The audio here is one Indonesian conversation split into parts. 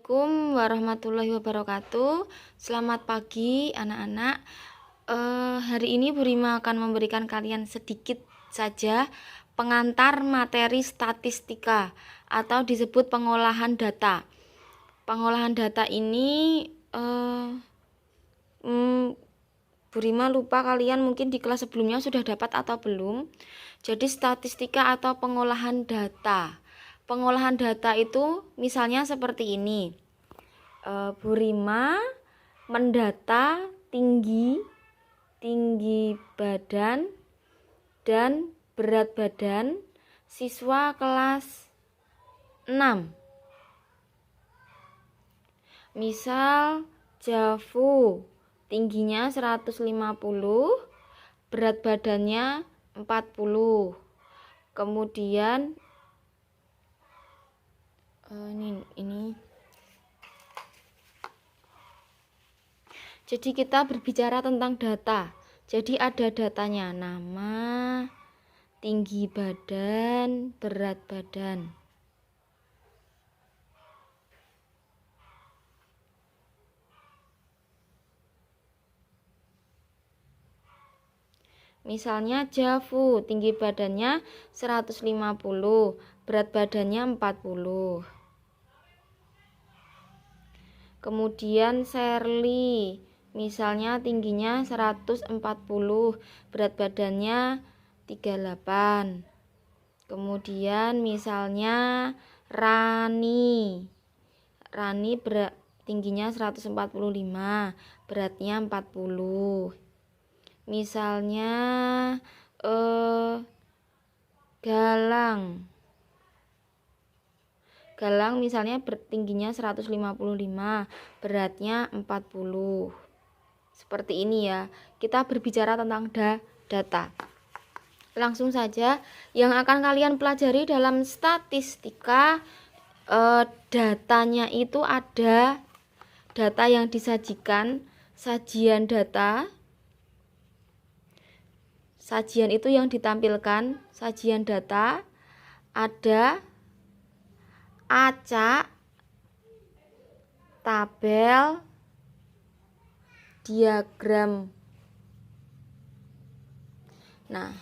Assalamualaikum warahmatullahi wabarakatuh. Selamat pagi anak-anak. Hari ini Bu Rima akan memberikan kalian sedikit saja pengantar materi statistika atau disebut pengolahan data. Pengolahan data ini Bu Rima lupa kalian mungkin di kelas sebelumnya sudah dapat atau belum. Jadi statistika atau pengolahan data. Pengolahan data itu misalnya seperti ini. Bu Rima mendata tinggi badan dan berat badan siswa kelas 6. Misal Jafu tingginya 150, berat badannya 40. Kemudian ini. Jadi kita berbicara tentang data. Jadi ada datanya, nama, tinggi badan, berat badan. Misalnya Jafu tinggi badannya 150, berat badannya 40. Kemudian Sherly misalnya tingginya 140, berat badannya 38. Kemudian misalnya Rani tingginya 145, beratnya 40. Misalnya Galang misalnya tingginya 155, beratnya 40. Seperti ini ya. Kita berbicara tentang data. Langsung saja yang akan kalian pelajari dalam statistika, datanya itu ada data yang disajikan, sajian data. Sajian itu yang ditampilkan, sajian data, ada acak, tabel, diagram. Nah,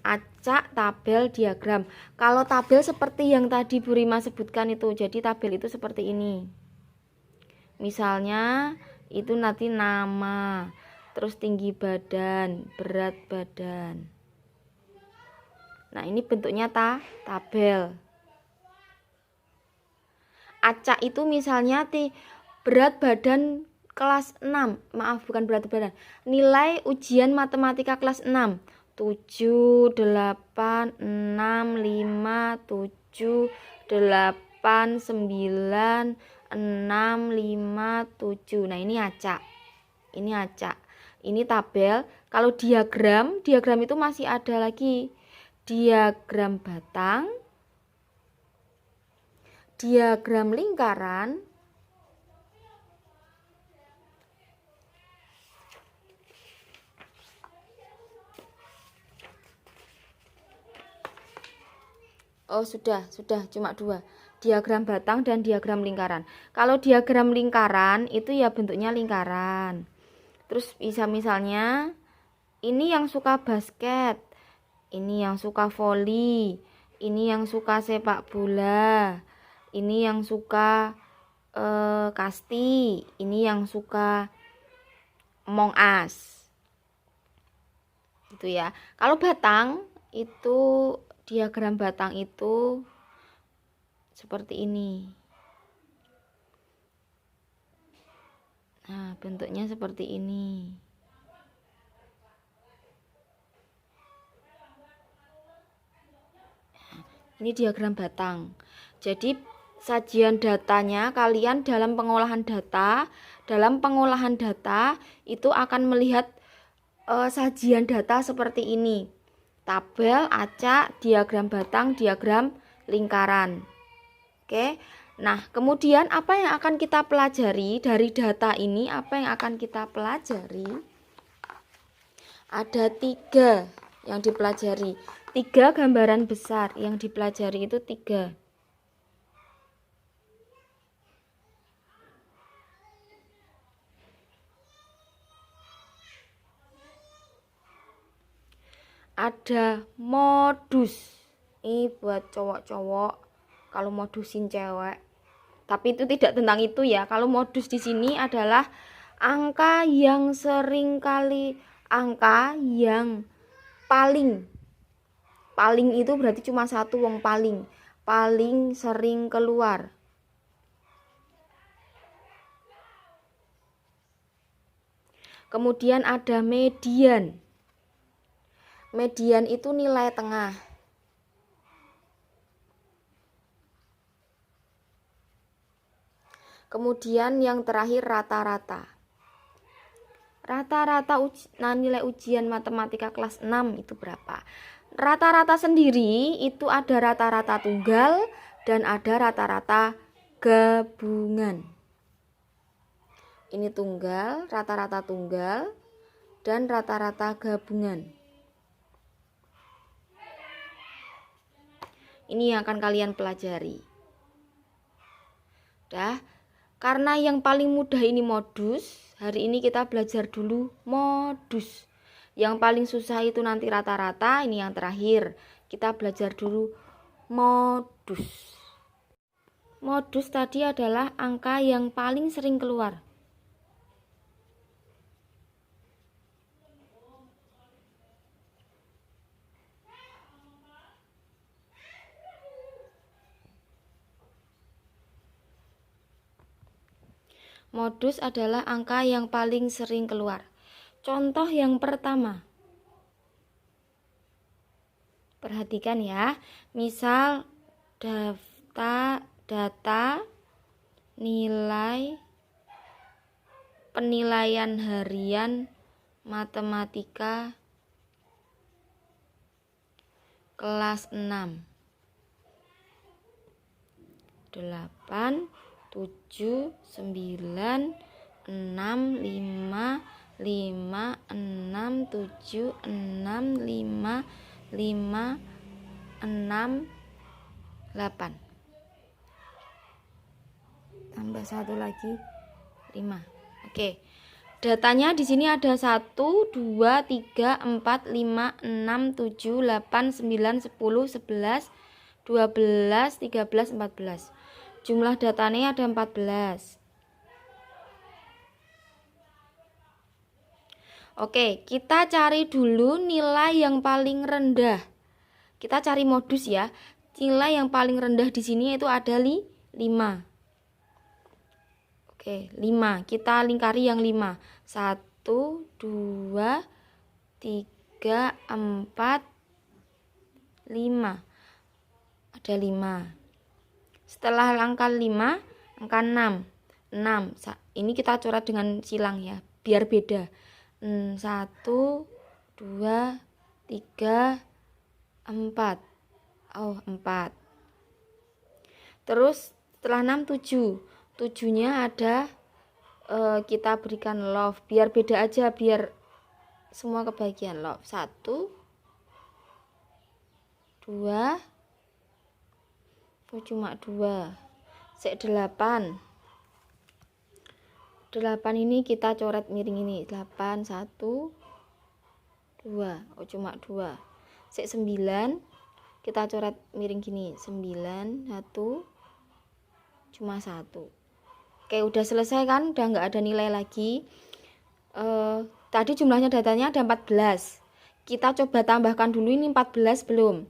acak, tabel, diagram. Kalau tabel seperti yang tadi Bu Rima sebutkan itu, jadi tabel itu seperti ini. Misalnya itu nanti nama, terus tinggi badan, berat badan. Nah, ini bentuknya tabel. Acak itu misalnya berat badan kelas 6. Maaf, bukan berat badan. Nilai ujian matematika kelas 6. 7, 8, 6, 5, 7, 8, 9, 6, 5, 7. Nah, ini acak. Ini acak. Ini tabel. Kalau diagram itu masih ada lagi. Diagram batang, diagram lingkaran, sudah cuma 2. Diagram batang dan diagram lingkaran. Kalau diagram lingkaran itu ya bentuknya lingkaran. Terus bisa misalnya ini yang suka basket, ini yang suka voli, ini yang suka sepak bola, ini yang suka kasti, ini yang suka Among Us. Gitu ya. Kalau batang itu, diagram batang itu seperti ini. Nah, bentuknya seperti ini. Ini diagram batang. Jadi sajian datanya kalian dalam pengolahan data itu akan melihat sajian data seperti ini. Tabel, acak, diagram batang, diagram lingkaran. Oke. Nah, kemudian apa yang akan kita pelajari dari data ini? Apa yang akan kita pelajari? Ada 3 yang dipelajari. 3 gambaran besar yang dipelajari itu 3. ada modus. Ini buat cowok-cowok kalau modusin cewek. Tapi itu tidak tentang itu ya. Kalau modus di sini adalah angka yang paling. Paling itu berarti cuma satu, wong paling sering keluar. Kemudian ada median. Median itu nilai tengah. Kemudian yang terakhir rata-rata. Rata-rata nilai ujian matematika kelas 6 itu berapa? Rata-rata sendiri itu ada rata-rata tunggal dan ada rata-rata gabungan. Ini tunggal, rata-rata tunggal, dan rata-rata gabungan. Ini yang akan kalian pelajari. Dah, karena yang paling mudah ini modus, hari ini kita belajar dulu modus. Yang paling susah itu nanti rata-rata, ini yang terakhir. Kita belajar dulu modus. Modus tadi adalah angka yang paling sering keluar. Modus adalah angka yang paling sering keluar. Contoh yang pertama. Perhatikan ya. Misal data nilai penilaian harian matematika kelas 6. 8 7 9 6 5 5 6 7 6 5 5 6 8. Tambah satu lagi 5. Oke. Datanya di sini ada 1 2 3 4 5 6 7 8 9 10 11 12 13 14. Jumlah datanya ada 14. Oke, kita cari dulu nilai yang paling rendah. Kita cari modus ya. Nilai yang paling rendah di sini itu ada 5. Oke, 5. Kita lingkari yang 5. 1 2 3 4 5. Ada 5. Setelah angka 5, angka 6. 6. Ini kita coret dengan silang ya, biar beda. 1 2 3 4. Oh, 4. Terus setelah 6 7. 7-nya ada kita berikan love, biar beda aja, biar semua kebagian love. 1 2. Oh, cuma 2. 8. 8 ini kita coret miring ini. 8 1 2. Oh, cuma 2. 9 kita coret miring gini. 9 1 cuma 1. Oke, udah selesai kan? Udah nggak ada nilai lagi. Tadi jumlahnya datanya ada 14. Kita coba tambahkan dulu, ini 14 belum.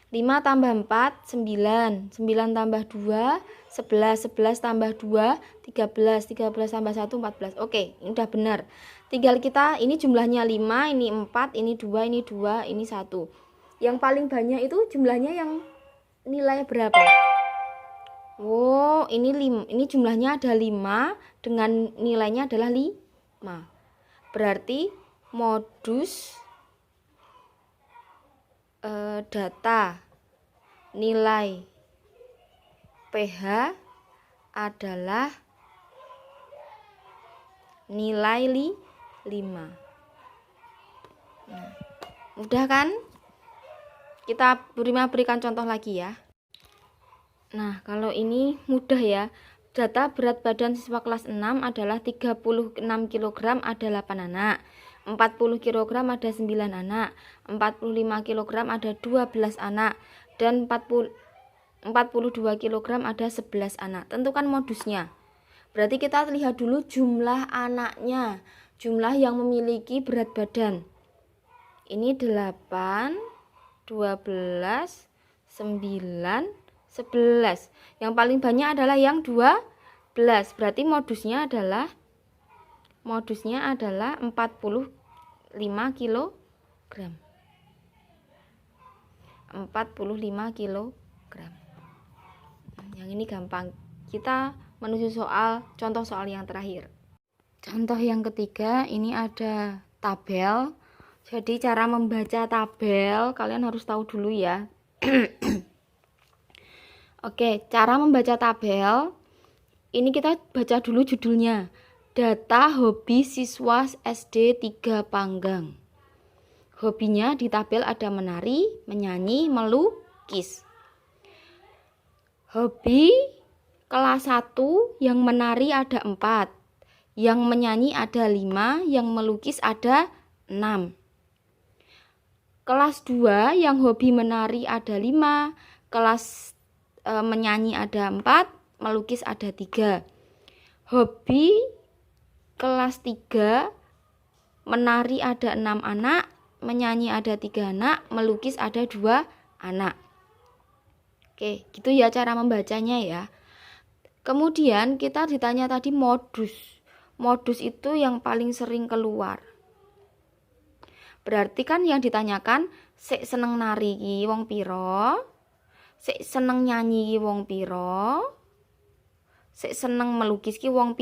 5 tambah 4 9. 9 tambah 2 11. 11 tambah 2 13. 13 tambah 1 14. Oke, ini udah benar. Tinggal kita, ini jumlahnya 5, ini 4, ini 2, ini 2, ini 1. Yang paling banyak itu jumlahnya yang nilai berapa? Oh, ini jumlahnya ada 5 dengan nilainya adalah 5. Berarti modus data nilai PH adalah nilai 5. Nah, mudah kan? Kita berikan contoh lagi ya. Nah, kalau ini mudah ya. Data berat badan siswa kelas 6 adalah 36 kg, ada 8 anak. 40 kg ada 9 anak, 45 kg ada 12 anak, dan 42 kg ada 11 anak. Tentukan modusnya. Berarti kita lihat dulu jumlah anaknya, jumlah yang memiliki berat badan. Ini 8, 12, 9, 11. Yang paling banyak adalah yang 12. Berarti modusnya adalah 45 kilogram. 45 kilogram. Yang ini gampang. Kita menuju contoh soal yang terakhir. Contoh yang ketiga, ini ada tabel. Jadi cara membaca tabel kalian harus tahu dulu ya. Oke, cara membaca tabel. Ini kita baca dulu judulnya. Data hobi siswa SD 3 Panggang. Hobinya di tabel ada menari, menyanyi, melukis. Hobi kelas 1 yang menari ada 4, yang menyanyi ada 5, yang melukis ada 6. Kelas 2 yang hobi menari ada 5, kelas menyanyi ada 4, melukis ada 3. Hobi kelas 3 menari ada 6 anak, menyanyi ada 3 anak, melukis ada 2 anak. Oke, gitu ya cara membacanya ya. Kemudian kita ditanya tadi modus. Modus itu yang paling sering keluar. Berarti kan yang ditanyakan sik seneng nari ki wong piro, sik seneng nyanyi ki wong piro, sik seneng melukis ki wong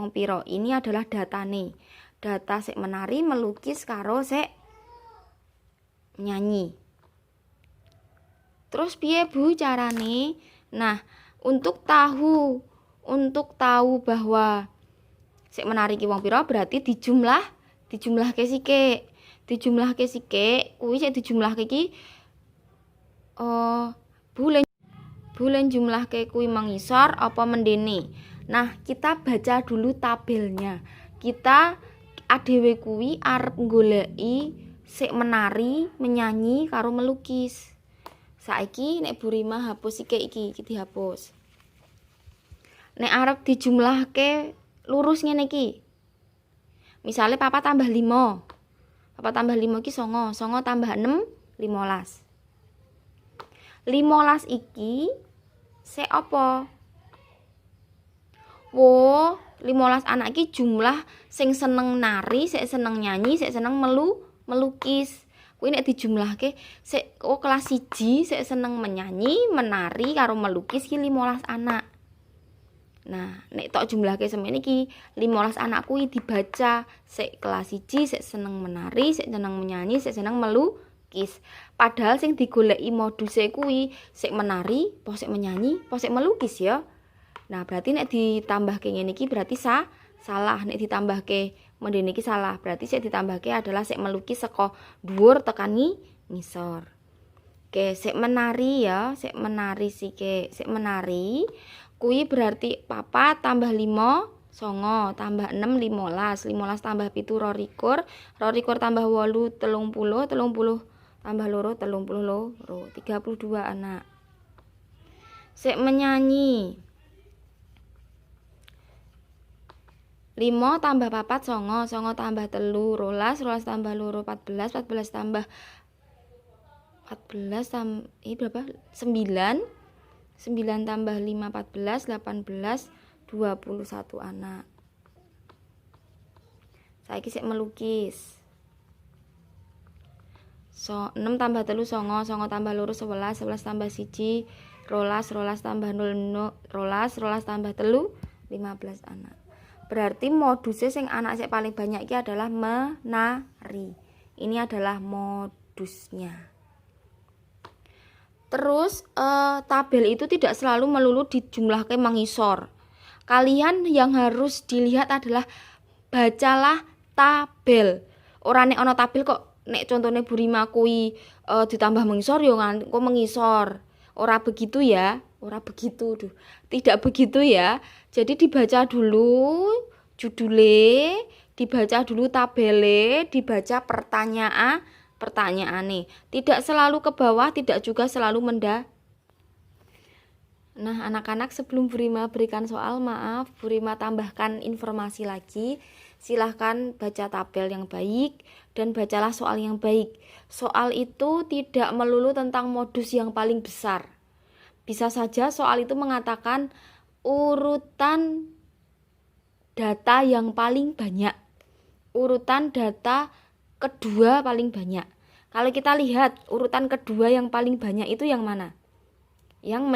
piro. Ini adalah datane. Data sik menari, melukis karo sik nyanyi. Terus piye Bu carane? Nah, untuk tahu bahwa sik menari ki wong piro berarti dijumlahke sithik. Dijumlahke sithik, kuwi sik dijumlahke iki bulen jumlahke kuwi mengisor apa mendene. Nah, kita baca dulu tabelnya. Kita adewe kuwi arep goleki sik menari, menyanyi karo melukis. Saiki nek Bu Rima hapus iki dihapus. Nek arep dijumlahke lurus ngene iki. Misale 4 tambah 5. 4 tambah 5 iki 9, 9 tambah 6 15. 15 iki sik apa? 15 anak iki jumlah sing seneng nari, sik seneng nyanyi, sik seneng melukis. Kuwi nek dijumlahke sik kelas 1 sik seneng menyanyi, menari karo melukis ki 15 anak. Nah, nek tok jumlahke semene iki 15 anak kuwi dibaca sik kelas 1 sik seneng menari, sik seneng menyanyi, sik seneng melukis. Padahal sing digoleki moduse kuwi sik menari, apa sik menyanyi, apa sik melukis ya. Nah, berarti nek ditambahke ngene iki berarti salah. Nek ditambahke mendene iki salah. Berarti sik ditambahke adalah sik melukis saka dhuwur tekan ngisor. Oke, sik menari ya, sik menari sik menari. Kuwi berarti 4 tambah 5 9 tambah 6 15, 15 tambah 7 22, 22 tambah 8 30, 30 tambah 2 32, 32 anak. Sik menyanyi 5 tambah 4 9, 9 tambah 3 12, 12 tambah 2 14, 14 tambah 14 ini berapa? 9 9 tambah 5 14, 18 21 anak. Saiki sik melukis. 6 tambah 3 9, 9 tambah 2 11, 11 tambah 1 12, 12 tambah 0 12, 12 tambah 3 15 anak. Berarti modusnya sing anak sik paling banyak iki adalah menari. Ini adalah modusnya. Terus tabel itu tidak selalu melulu dijumlahke mengisor. Kalian yang harus dilihat adalah bacalah tabel. Ora nek ana tabel kok nek contone Bu Rima kuwi ditambah mengisor ya kok mengisor. Ora begitu ya. Ora begitu. Tidak begitu ya. Jadi dibaca dulu judule, dibaca dulu tabele, dibaca pertanyaane. Tidak selalu ke bawah, tidak juga selalu Nah, anak-anak, sebelum Bu Rima berikan soal, maaf, Bu Rima tambahkan informasi lagi. Silahkan baca tabel yang baik dan bacalah soal yang baik. Soal itu tidak melulu tentang modus yang paling besar. Bisa saja soal itu mengatakan urutan data yang paling banyak. Urutan data kedua paling banyak. Kalau kita lihat urutan kedua yang paling banyak itu yang mana? Yang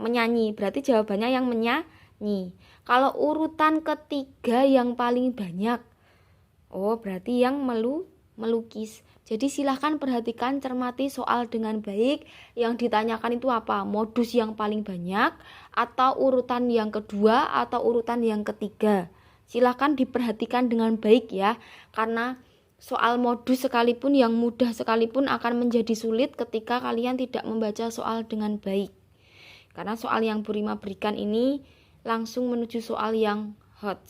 menyanyi. Berarti jawabannya yang menyanyi. Kalau urutan ketiga yang paling banyak, oh berarti yang melukis. Jadi silahkan perhatikan, cermati soal dengan baik. Yang ditanyakan itu apa? Modus yang paling banyak, atau urutan yang kedua, atau urutan yang ketiga. Silahkan diperhatikan dengan baik ya, karena soal modus sekalipun yang mudah sekalipun akan menjadi sulit ketika kalian tidak membaca soal dengan baik. Karena soal yang Bu Rima berikan ini langsung menuju soal yang hot.